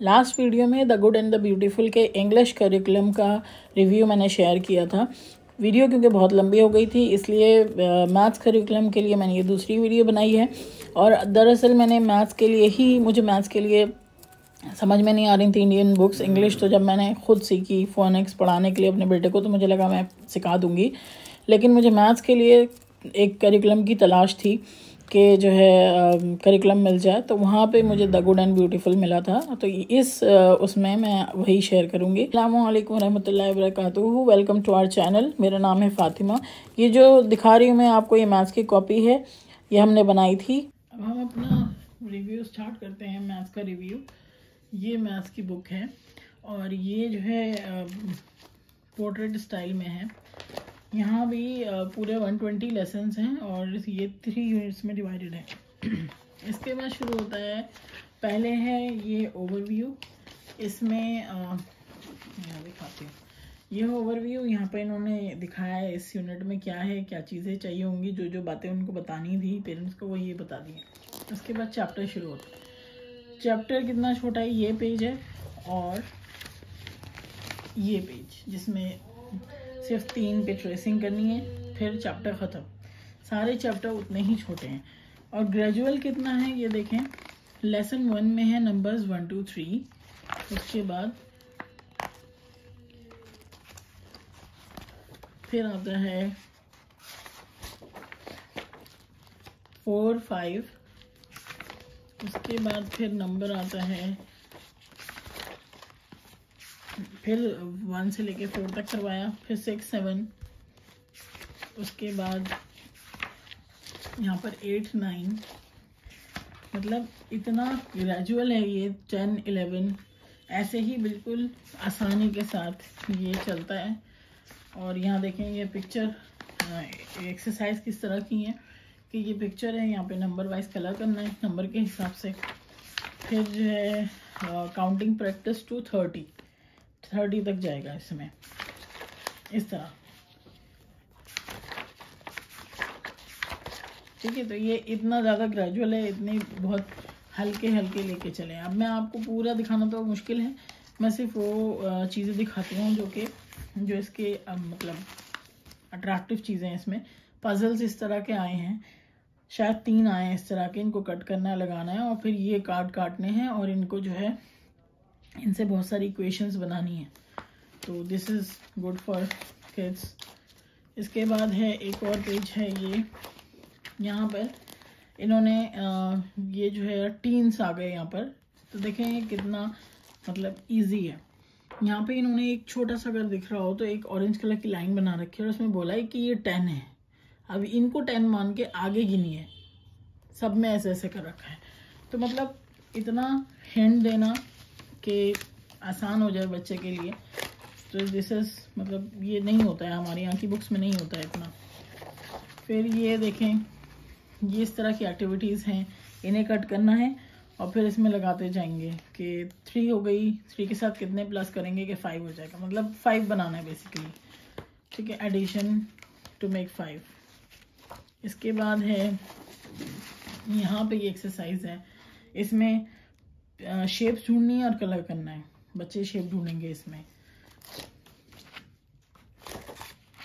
Last video में the good and the beautiful के English curriculum का रिव्यू मैंने शेयर किया था। वीडियो क्योंकि बहुत लंबी हो गई थी, इसलिए मैथ्स करिकुलम के लिए मैंने ये दूसरी वीडियो बनाई है। और दरअसल मैंने मुझे मैथ्स के लिए समझ में नहीं आ रही थी इंडियन बुक्स। इंग्लिश तो जब मैंने खुद सीखी फोनेक्स पढ़ाने के लिए अपने बेटे को, तो मुझे लगा मैं सिखा दूँगी, लेकिन मुझे मैथ्स के लिए एक करिकुलम की तलाश थी कि जो है करिकुलम मिल जाए। तो वहाँ पे मुझे द गुड एंड ब्यूटीफुल मिला था, तो उसमें मैं वही शेयर करूँगी। अस्सलामु अलैकुम रहमतुल्लाहि व बरकातुहू। Welcome to our channel. मेरा नाम है फ़ातिमा। ये जो दिखा रही हूँ मैं आपको, ये मैथ्स की कॉपी है, ये हमने बनाई थी। अब हम अपना रिव्यू स्टार्ट करते हैं। मैथ्स का रिव्यू, ये मैथ्स की बुक है और ये जो है पोर्ट्रेट स्टाइल में है। यहाँ भी पूरे 120 लेसन्स हैं और ये 3 यूनिट्स में डिवाइडेड है। इसके बाद शुरू होता है, पहले है ये ओवरव्यू। इसमें यहाँ दिखाती हूँ, ये ओवरव्यू। यहाँ पे इन्होंने दिखाया है इस यूनिट में क्या है, क्या चीज़ें चाहिए होंगी, जो बातें उनको बतानी थी पेरेंट्स को, वो ये बता दी हैं। उसके बाद चैप्टर शुरू होता है। चैप्टर कितना छोटा है, ये पेज है और ये पेज, जिसमें सिर्फ 3 पे ट्रेसिंग करनी है, फिर चैप्टर ख़त्म। सारे चैप्टर उतने ही छोटे हैं। और ग्रेजुअल कितना है ये देखें, लेसन 1 में है नंबर्स 1 2 3। उसके बाद फिर आता है 4 5। उसके बाद फिर नंबर आता है, फिर 1 से लेके 4 तक करवाया, फिर 6 7। उसके बाद यहाँ पर 8 9। मतलब इतना ग्रेजुअल है ये। 10 11 ऐसे ही बिल्कुल आसानी के साथ ये चलता है। और यहाँ देखें, ये पिक्चर एक्सरसाइज किस तरह की है कि ये पिक्चर है, यहाँ पे नंबर वाइज कलर करना है नंबर के हिसाब से। फिर जो है काउंटिंग प्रैक्टिस टू 30 तक जाएगा इसमें, इस तरह। ठीक है, तो ये इतना ज़्यादा ग्रेजुअल है, इतने बहुत हल्के हल्के लेके चले। अब मैं आपको पूरा दिखाना तो मुश्किल है, मैं सिर्फ वो चीज़ें दिखाती हूँ जो इसके मतलब अट्रैक्टिव चीज़ें हैं। इसमें पजल्स इस तरह के आए हैं, शायद 3 आए हैं इस तरह के। इनको कट करना है, लगाना है, और फिर ये कार्ड काटने हैं और इनको जो है इनसे बहुत सारी इक्वेशंस बनानी है। तो this is good for kids. इसके बाद है एक और पेज है ये, यहाँ पर इन्होंने ये जो है टीन्स आ गए यहाँ पर। तो देखें ये कितना मतलब इजी है। यहाँ पे इन्होंने एक छोटा सा, अगर दिख रहा हो तो, एक ऑरेंज कलर की लाइन बना रखी है और उसमें बोला है कि ये 10 है। अब इनको 10 मान के आगे गिनिए, सब में ऐसे ऐसे कर रखा है। तो मतलब इतना हिंट देना कि आसान हो जाए बच्चे के लिए। तो दिस इज मतलब ये नहीं होता है, हमारे यहाँ की बुक्स में नहीं होता है इतना। फिर ये देखें, ये इस तरह की एक्टिविटीज़ हैं, इन्हें कट करना है और फिर इसमें लगाते जाएंगे कि 3 हो गई, 3 के साथ कितने प्लस करेंगे कि 5 हो जाएगा। मतलब 5 बनाना है बेसिकली। ठीक है, एडिशन टू मेक 5। इसके बाद है यहाँ पे ये एक्सरसाइज है, इसमें शेप्स ढूंढनी है और कलर करना है। बच्चे शेप ढूंढेंगे इसमें।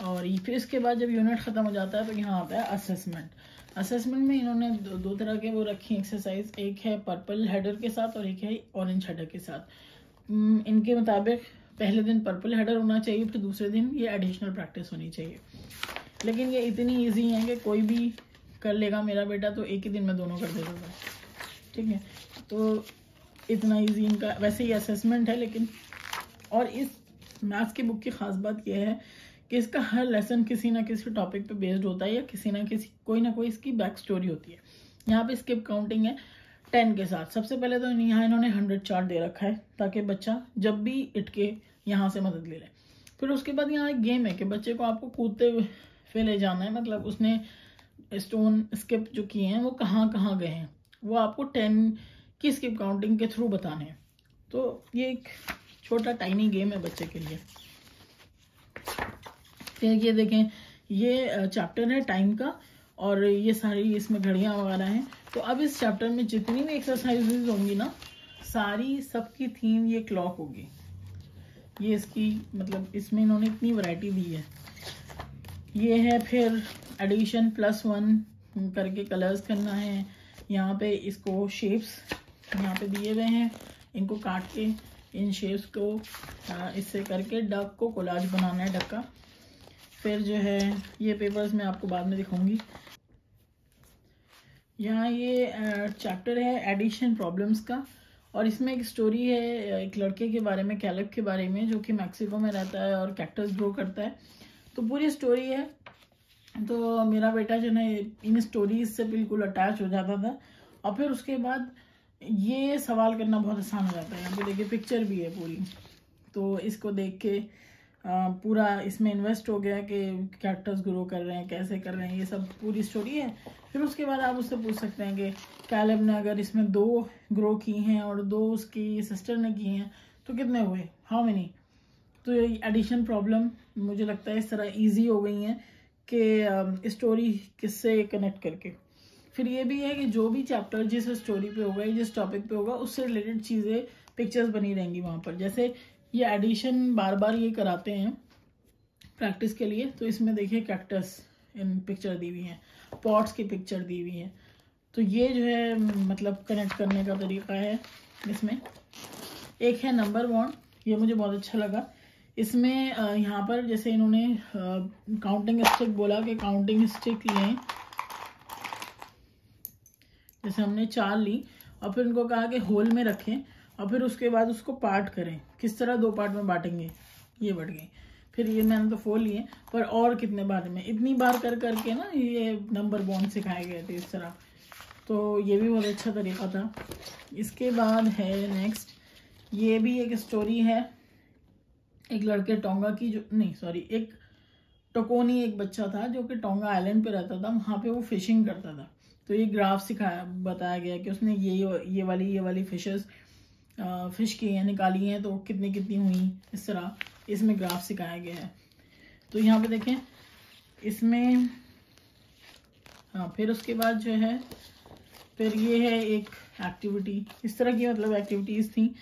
और फिर इसके बाद जब यूनिट ख़त्म हो जाता है तो यहाँ आता है असेसमेंट। असेसमेंट में इन्होंने दो तरह के वो रखी एक्सरसाइज, एक है पर्पल हेडर के साथ और एक है ऑरेंज हेडर के साथ। इनके मुताबिक पहले दिन पर्पल हेडर होना चाहिए, फिर दूसरे दिन ये एडिशनल प्रैक्टिस होनी चाहिए। लेकिन ये इतनी ईजी है कि कोई भी कर लेगा। मेरा बेटा तो एक ही दिन में दोनों कर देता था। ठीक है, तो इतना ईजी इनका वैसे ही असेसमेंट है। लेकिन और इस मैथ्स की बुक की ख़ास बात यह है कि इसका हर लेसन किसी ना किसी टॉपिक पे बेस्ड होता है, या कोई ना कोई इसकी बैक स्टोरी होती है। यहाँ पे स्किप काउंटिंग है 10 के साथ। सबसे पहले तो यहाँ इन्होंने 100 चार्ट दे रखा है ताकि बच्चा जब भी इटके यहाँ से मदद ले ले। फिर उसके बाद यहाँ एक गेम है कि बच्चे को आपको कूदते हुए ले जाना है। मतलब उसने स्टोन स्किप जो किए हैं वो कहाँ कहाँ गए हैं, वो आपको 10 की स्किप काउंटिंग के थ्रू बताने हैं। तो ये एक छोटा टाइनी गेम है बच्चे के लिए। फिर ये देखें, ये चैप्टर है टाइम का और ये सारी इसमें घड़ियाँ वगैरह हैं। तो अब इस चैप्टर में जितनी भी एक्सरसाइजेज होंगी ना, सारी सबकी थीम ये क्लॉक होगी। ये इसकी मतलब इसमें इन्होंने इतनी वैरायटी दी है। ये है फिर एडिशन +1 करके कलर्स करना है। यहाँ पे इसको शेप्स यहाँ पे दिए हुए हैं, इनको काट के इन शेप्स को इससे करके डक को कोलाज बनाना है, डक का। फिर जो है ये पेपर्स मैं आपको बाद में दिखाऊंगी। यहाँ ये चैप्टर है एडिशन प्रॉब्लम्स का, और इसमें एक स्टोरी है एक लड़के के बारे में, कैलब के बारे में, जो कि मैक्सिको में रहता है और कैक्टस ग्रो करता है। तो पूरी स्टोरी है। तो मेरा बेटा जो है इन स्टोरीज से बिल्कुल अटैच हो जाता था, और फिर उसके बाद ये सवाल करना बहुत आसान हो जाता है। यहाँ पे देखिए पिक्चर भी है पूरी, तो इसको देख के पूरा इसमें इन्वेस्ट हो गया कि कैक्टस ग्रो कर रहे हैं, कैसे कर रहे हैं, ये सब पूरी स्टोरी है। फिर उसके बाद आप उससे पूछ सकते हैं कि कैलेब ने अगर इसमें 2 ग्रो की हैं और 2 उसकी सिस्टर ने की हैं तो कितने हुए, हाउ मेनी। तो ये एडिशन प्रॉब्लम मुझे लगता है इस तरह ईजी हो गई हैं कि स्टोरी किससे कनेक्ट करके। फिर ये भी है कि जो भी चैप्टर जिस स्टोरी पे होगा, जिस टॉपिक पे होगा, उससे रिलेटेड चीज़ें पिक्चर्स बनी रहेंगी वहाँ पर। जैसे ये एडिशन बार बार ये कराते हैं प्रैक्टिस के लिए। तो इसमें देखिए कैक्टस इन पिक्चर दी हुई हैं, पॉट्स की पिक्चर दी हुई हैं। तो ये जो है मतलब कनेक्ट करने का तरीका है इसमें। एक है नंबर बॉन्ड, ये मुझे बहुत अच्छा लगा। इसमें यहाँ पर जैसे इन्होंने काउंटिंग स्टिक बोला कि काउंटिंग स्टिक लें, जैसे हमने 4 ली और फिर उनको कहा कि होल में रखें, और फिर उसके बाद उसको पार्ट करें। किस तरह 2 पार्ट में बांटेंगे, ये बढ़ गई। फिर ये मैंने तो 4 लिए, पर और कितने बार में, इतनी बार कर करके ना ये नंबर बॉन्ड सिखाए गए थे इस तरह। तो ये भी बहुत अच्छा तरीका था। इसके बाद है नेक्स्ट, ये भी एक स्टोरी है एक लड़के टोंगा की, जो नहीं सॉरी एक टोकोनी एक बच्चा था जो कि टोंगा आइलैंड पे रहता था, वहाँ पे वो फिशिंग करता था। तो ये ग्राफ सिखाया बताया गया कि उसने ये वाली फिशेस फिश की हैं, निकाली हैं, तो कितनी कितनी हुई, इस तरह इसमें ग्राफ सिखाया गया है। तो यहाँ पे देखें इसमें हाँ। फिर उसके बाद जो है फिर ये है एक एक्टिविटी, इस तरह की मतलब एक्टिविटीज़ थी।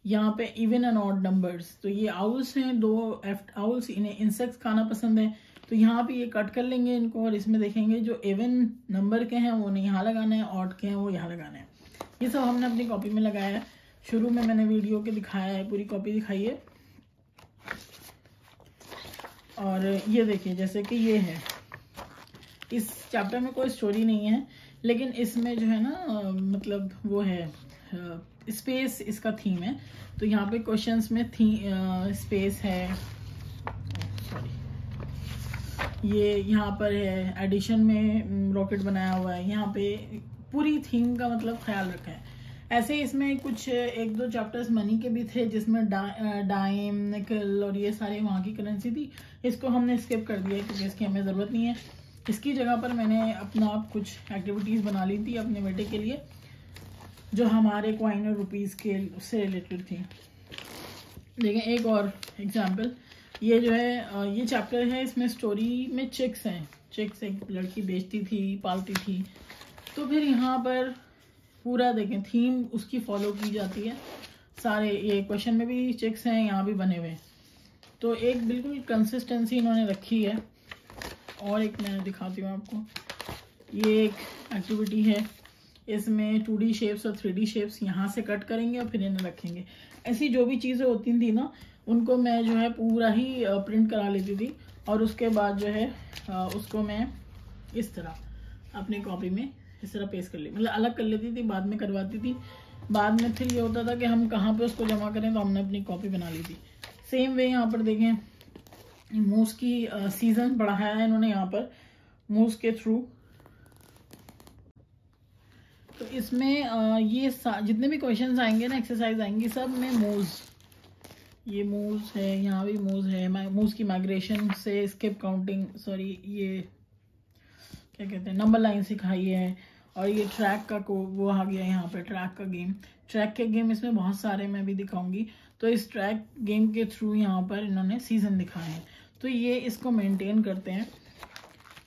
यहाँ पे इवन एंड ऑड नंबर्स, तो ये आउल्स हैं, 2 आउल्स, इन्हें इंसेक्ट्स खाना पसंद है। तो यहाँ पे ये कट कर लेंगे इनको, और इसमें देखेंगे जो इवन नंबर के हैं वो यहाँ लगाना है, ऑड के हैं वो यहाँ लगाना है। ये सब हमने अपनी कॉपी में लगाया है। शुरू में मैंने वीडियो के दिखाया है, पूरी कॉपी दिखाई है। और ये देखिए जैसे कि ये है, इस चैप्टर में कोई स्टोरी नहीं है, लेकिन इसमें जो है ना मतलब वो है स्पेस इसका थीम है। तो यहाँ पे क्वेश्चंस में स्पेस है, सॉरी ये यहाँ पर है एडिशन में रॉकेट बनाया हुआ है। यहाँ पे पूरी थीम का मतलब ख्याल रखा है। ऐसे ही इसमें कुछ 1-2 चैप्टर्स मनी के भी थे, जिसमें डाइम, निकल और ये सारे वहाँ की करेंसी थी। इसको हमने स्किप कर दिया क्योंकि इसकी हमें ज़रूरत नहीं है। इसकी जगह पर मैंने अपना कुछ एक्टिविटीज़ बना ली थी अपने बेटे के लिए, जो हमारे कॉइन और रुपीज़ के उससे रिलेटेड थी। देखें एक और एग्जाम्पल, ये जो है ये चैप्टर है, इसमें स्टोरी में चिक्स हैं। चिक्स एक लड़की बेचती थी, पालती थी। तो फिर यहाँ पर पूरा देखें थीम उसकी फॉलो की जाती है। सारे ये क्वेश्चन में भी चिक्स हैं, यहाँ भी बने हुए हैं। तो एक बिल्कुल कंसिस्टेंसी इन्होंने रखी है। और एक मैं दिखाती हूँ आपको, ये एक एक्टिविटी है, इसमें 2D शेप्स और 3D शेप्स यहाँ से कट करेंगे और फिर इन्हें रखेंगे। ऐसी जो भी चीज़ें होती थी ना, उनको मैं जो है पूरा ही प्रिंट करा लेती थी, और उसके बाद जो है उसको मैं इस तरह अपनी कॉपी में इस तरह पेस्ट कर ली, मतलब अलग कर लेती थी, बाद में करवाती थी। बाद में फिर ये होता था कि हम कहाँ पे उसको जमा करें, तो हमने अपनी कॉपी बना ली थी। सेम वे यहाँ पर देखें, मूव्स की सीजन बढ़ाया है इन्होंने यहाँ पर मूव्स के थ्रू। तो इसमें ये जितने भी क्वेश्चंस आएंगे ना, एक्सरसाइज आएंगी, सब में मूव्स, ये मूव्स है, यहाँ भी मूव्स है। मूव्स की माइग्रेशन से स्किप काउंटिंग, सॉरी ये क्या कहते हैं, नंबर लाइन सिखाई है। और ये ट्रैक का वो आ गया यहाँ पे, ट्रैक का गेम। ट्रैक के गेम इसमें बहुत सारे मैं भी दिखाऊंगी। तो इस ट्रैक गेम के थ्रू यहाँ पर इन्होंने सीजन दिखाए हैं। तो ये इसको मेंटेन करते हैं।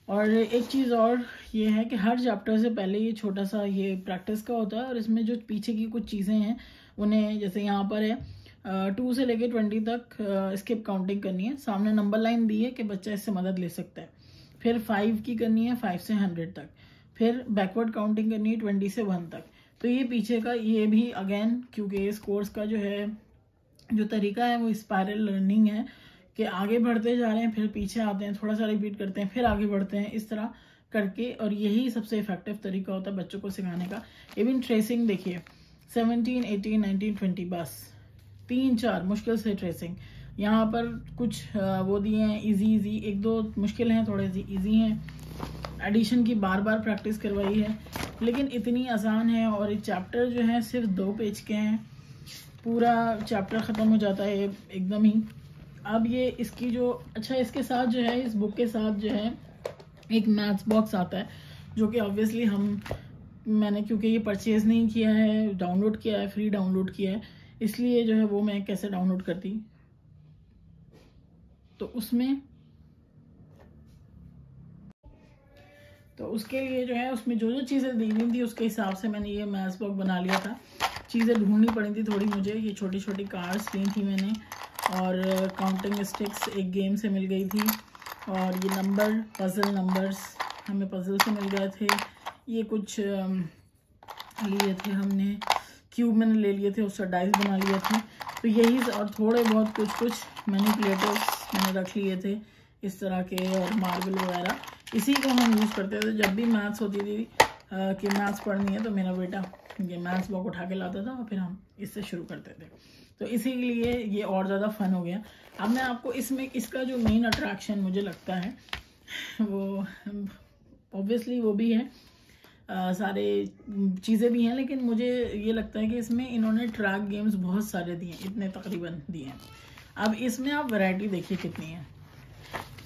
और एक चीज़ और ये है कि हर चैप्टर से पहले ये छोटा सा ये प्रैक्टिस का होता है, और इसमें जो पीछे की कुछ चीज़ें हैं उन्हें जैसे यहाँ पर है 2 से लेके 20 तक स्किप काउंटिंग करनी है। सामने नंबर लाइन दी है कि बच्चा इससे मदद ले सकता है। फिर 5 की करनी है 5 से 100 तक। फिर बैकवर्ड काउंटिंग करनी है 20 से 1 तक। तो ये पीछे का ये भी अगेन, क्योंकि इस कोर्स का जो है जो तरीका है वो स्पायरल लर्निंग है कि आगे बढ़ते जा रहे हैं, फिर पीछे आते हैं, थोड़ा सा रिपीट करते हैं, फिर आगे बढ़ते हैं, इस तरह करके। और यही सबसे इफेक्टिव तरीका होता है बच्चों को सिखाने का। इवन ट्रेसिंग देखिए 17, 18, 19, 20, बस 3-4 मुश्किल से ट्रेसिंग। यहाँ पर कुछ वो दिए हैं इजी, 1-2 मुश्किल हैं, थोड़े से इजी हैं। एडिशन की बार बार प्रैक्टिस करवाई है, लेकिन इतनी आसान है। और ये चैप्टर जो है सिर्फ 2 पेज के हैं, पूरा चैप्टर ख़त्म हो जाता है एकदम ही। अब ये इसकी जो अच्छा, इसके साथ जो है, इस बुक के साथ जो है एक मैथ्स बॉक्स आता है, जो कि ऑब्वियसली मैंने क्योंकि ये परचेज़ नहीं किया है, डाउनलोड किया है, फ्री डाउनलोड किया है, इसलिए जो है वो मैं कैसे डाउनलोड करती, तो उसके लिए जो है उसमें जो चीज़ें दी हुई थी उसके हिसाब से मैंने ये मैथ्स बॉक्स बना लिया था। चीज़ें ढूंढनी पड़ी थी थोड़ी मुझे। ये छोटी छोटी कार्ड्स ली थी मैंने, और काउंटिंग स्टिक्स एक गेम से मिल गई थी, और ये पजल नंबर्स हमें पजल से मिल गए थे। ये कुछ लिए थे हमने, क्यूब मैंने ले लिए थे, उससे डाइस बना लिए थे। तो यही, और थोड़े बहुत कुछ मैनिपुलेटर्स मैंने रख लिए थे इस तरह के, और मार्बल वगैरह। इसी को हम यूज़ करते थे जब भी मैथ्स होती थी कि मैथ्स पढ़नी है, तो मेरा बेटा ये मैथ्स बॉक्स उठा के लाता था और फिर हम इससे शुरू करते थे। तो इसी के लिए ये और ज़्यादा फन हो गया। अब मैं आपको इसका जो मेन अट्रैक्शन मुझे लगता है वो ऑब्वियसली वो भी है, सारे चीज़ें भी हैं, लेकिन मुझे ये लगता है कि इसमें इन्होंने ट्रैक गेम्स बहुत सारे दिए हैं, इतने तकरीबन दिए हैं। अब इसमें आप वैरायटी देखिए कितनी है।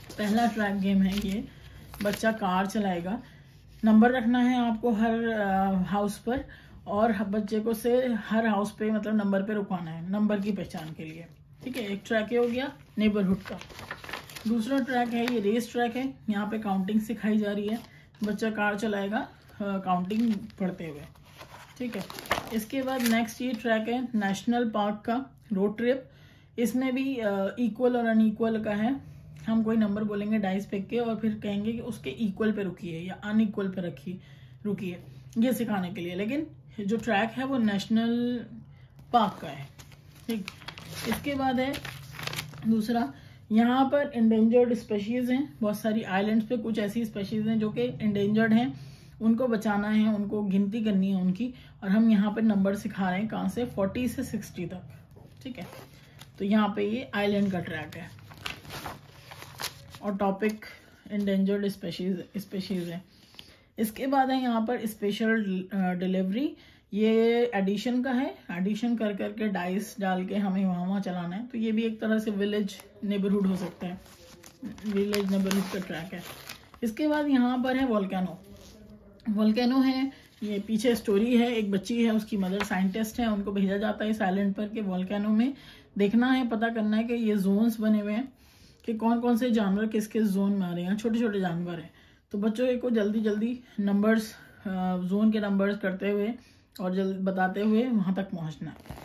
पहला ट्रैक गेम है ये, बच्चा कार चलाएगा, नंबर रखना है आपको हर हाउस पर, और बच्चे को से हर हाउस पे मतलब नंबर पे रुकवाना है, नंबर की पहचान के लिए। ठीक है, एक ट्रैक ये हो गया नेबरहुड का। दूसरा ट्रैक है ये रेस ट्रैक है, यहाँ पे काउंटिंग सिखाई जा रही है, बच्चा कार चलाएगा काउंटिंग पढ़ते हुए। ठीक है, इसके बाद नेक्स्ट ये ट्रैक है नेशनल पार्क का रोड ट्रिप। इसमें भी इक्वल और अनइक्वल का है। हम कोई नंबर बोलेंगे डाइस फेंक के, और फिर कहेंगे कि उसके इक्वल पे रुकिए या अनइक्वल पे रुकिए, ये सिखाने के लिए। लेकिन जो ट्रैक है वो नेशनल पार्क का है। ठीक, इसके बाद है दूसरा, यहाँ पर इंडेंजर्ड स्पेशीज हैं, बहुत सारी आइलैंड्स पे कुछ ऐसी स्पेशीज हैं जो कि इंडेंजर्ड हैं, उनको बचाना है, उनको गिनती करनी है उनकी। और हम यहाँ पे नंबर सिखा रहे हैं कहाँ से, 40 से 60 तक। ठीक है, तो यहाँ पे ये आइलैंड का ट्रैक है, और टॉपिक इंडेंजर्ड स्पेशीज है। इसके बाद है यहाँ पर स्पेशल डिलीवरी, ये एडिशन का है, एडिशन कर करके डाइस डाल के हमें वहाँ चलाना है। तो ये भी एक तरह से विलेज नेबरहुड हो सकता है, विलेज नेबरहुड का ट्रैक है। इसके बाद यहाँ पर है वोल्केनो है, ये पीछे स्टोरी है, एक बच्ची है, उसकी मदर साइंटिस्ट है, उनको भेजा जाता है इस आइलैंड पर के वोल्केनो में देखना है, पता करना है कि ये जोन्स बने हुए हैं कि कौन कौन से जानवर किस किस जोन में आ रहे हैं, छोटे छोटे जानवर हैं। तो बच्चों को जल्दी जल्दी नंबर्स, जोन के नंबर्स करते हुए और जल्दी बताते हुए वहाँ तक पहुँचना है।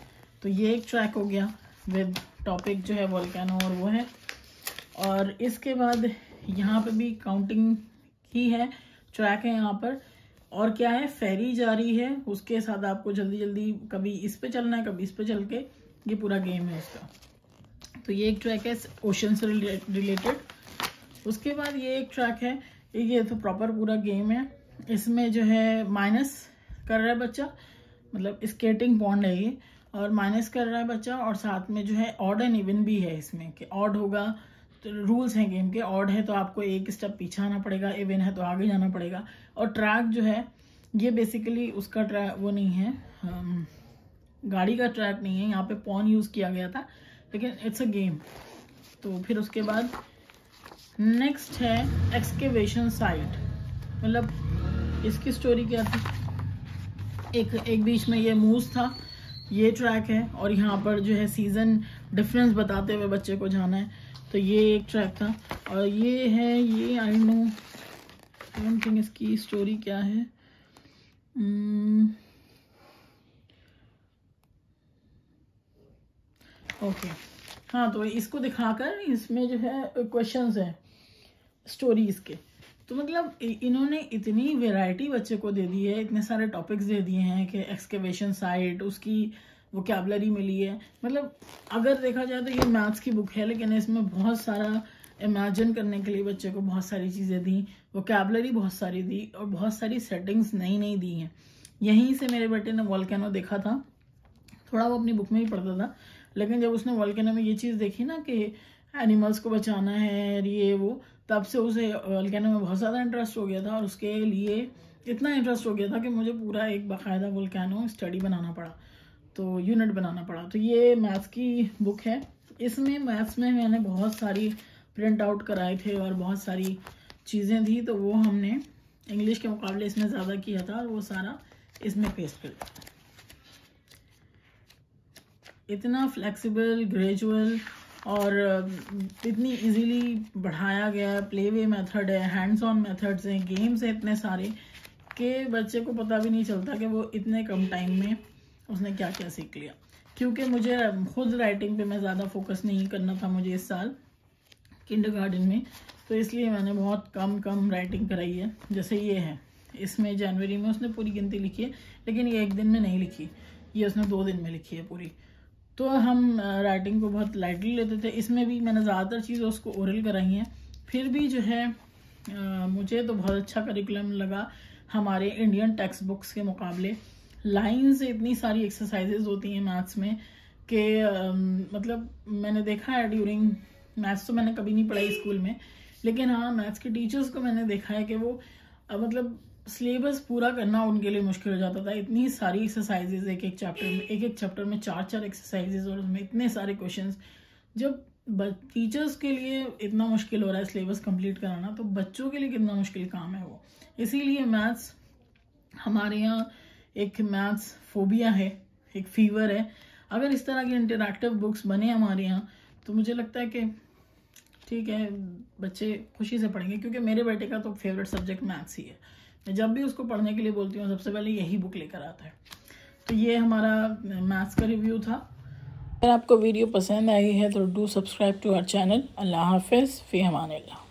तो ये एक ट्रैक हो गया विद टॉपिक जो है वोल्केनो और वो है। और इसके बाद यहाँ पे भी काउंटिंग ही है, ट्रैक है यहाँ पर। और क्या है, फेरी जा रही है, उसके साथ आपको जल्दी जल्दी कभी इस पे चलना है, कभी इस पे चल के, ये पूरा गेम है इसका। तो ये एक ट्रैक है ओशन से रिलेटेड। उसके बाद ये एक ट्रैक है, ये तो प्रॉपर पूरा गेम है। इसमें जो है माइनस कर रहा है बच्चा, मतलब स्केटिंग पॉन्ड है ये, और माइनस कर रहा है बच्चा, और साथ में जो है ऑड एंड इवन भी है इसमें, कि ऑड होगा तो रूल्स हैं गेम के, ऑड है तो आपको एक स्टेप पीछे आना पड़ेगा, इवन है तो आगे जाना पड़ेगा। और ट्रैक जो है ये बेसिकली उसका ट्रैक वो नहीं है, गाड़ी का ट्रैक नहीं है, यहाँ पे पॉन यूज़ किया गया था, लेकिन इट्स अ गेम। तो फिर उसके बाद नेक्स्ट है एक्सकेवेशन साइट, मतलब इसकी स्टोरी क्या थी, एक बीच में ये मूस था, ये ट्रैक है, और यहाँ पर जो है सीजन डिफरेंस बताते हुए बच्चे को जाना है। तो ये एक ट्रैक था। और ये है, ये आई डोंट थिंक इसकी स्टोरी क्या है, ओके हाँ, तो इसको दिखाकर इसमें जो है क्वेश्चंस है स्टोरीज के। तो मतलब इन्होंने इतनी वैरायटी बच्चे को दे दी है, इतने सारे टॉपिक्स दे दिए हैं कि एक्सकेवेशन साइट, उसकी वोकैबुलरी मिली है। मतलब अगर देखा जाए तो ये मैथ्स की बुक है, लेकिन इसमें बहुत सारा इमेजिन करने के लिए बच्चे को बहुत सारी चीज़ें दी, वोकैबुलरी बहुत सारी दी और बहुत सारी सेटिंग्स नई नई दी हैं। यहीं से मेरे बेटे ने वोल्केनो देखा था, थोड़ा वो अपनी बुक में ही पढ़ता था, लेकिन जब उसने वोल्केनो में ये चीज़ देखी ना कि एनिमल्स को बचाना है ये वो, तब से उसे वोल्केनो में बहुत ज़्यादा इंटरेस्ट हो गया था। और उसके लिए इतना इंटरेस्ट हो गया था कि मुझे पूरा एक बाकायदा वोल्केनो स्टडी बनाना पड़ा, तो यूनिट बनाना पड़ा। तो ये मैथ्स की बुक है। इसमें मैथ्स में मैंने बहुत सारी प्रिंट आउट कराए थे और बहुत सारी चीज़ें थी, तो वो हमने इंग्लिश के मुकाबले इसमें ज़्यादा किया था और वो सारा इसमें पेस्ट कर दिया। इतना फ्लेक्सिबल, ग्रेजुअल और इतनी इजीली बढ़ाया गया, प्ले वे मेथड है, हैंड्स ऑन मेथड्स हैं, गेम्स हैं इतने सारे कि बच्चे को पता भी नहीं चलता कि वो इतने कम टाइम में उसने क्या क्या सीख लिया। क्योंकि मुझे खुद राइटिंग पे मैं ज़्यादा फोकस नहीं करना था मुझे इस साल किंडरगार्टन में, तो इसलिए मैंने बहुत कम राइटिंग कराई है। जैसे ये है, इसमें जनवरी में उसने पूरी गिनती लिखी है, लेकिन ये एक दिन में नहीं लिखी, ये उसने 2 दिन में लिखी है पूरी। तो हम राइटिंग को बहुत लाइटली लेते थे। इसमें भी मैंने ज़्यादातर चीज़ें उसको ओरल कराई हैं। फिर भी जो है मुझे तो बहुत अच्छा करिकुलम लगा हमारे इंडियन टेक्स्ट बुक्स के मुकाबले। लाइन से इतनी सारी एक्सरसाइजेज होती हैं मैथ्स में कि मतलब मैंने देखा है ड्यूरिंग मैथ्स, तो मैंने कभी नहीं पढ़ाई स्कूल में, लेकिन हाँ मैथ्स के टीचर्स को मैंने देखा है कि वो मतलब सिलेबस पूरा करना उनके लिए मुश्किल हो जाता था। इतनी सारी एक्सरसाइजेज एक एक चैप्टर में 4 एक्सरसाइजेज और उसमें इतने सारे क्वेश्चंस। जब टीचर्स के लिए इतना मुश्किल हो रहा है सिलेबस कंप्लीट कराना, तो बच्चों के लिए कितना मुश्किल काम है वो। इसीलिए मैथ्स हमारे यहाँ एक मैथ्स फोबिया है, एक फीवर है। अगर इस तरह की इंटरैक्टिव बुक्स बने हमारे यहाँ तो मुझे लगता है कि ठीक है, बच्चे खुशी से पढ़ेंगे। क्योंकि मेरे बेटे का तो फेवरेट सब्जेक्ट मैथ्स ही है। मैं जब भी उसको पढ़ने के लिए बोलती हूँ सबसे पहले यही बुक लेकर आता है। तो ये हमारा मैथ्स का रिव्यू था। अगर आपको वीडियो पसंद आई है तो do subscribe to our channel. अल्लाह हाफिज़, फ़ी अमानिल्लाह।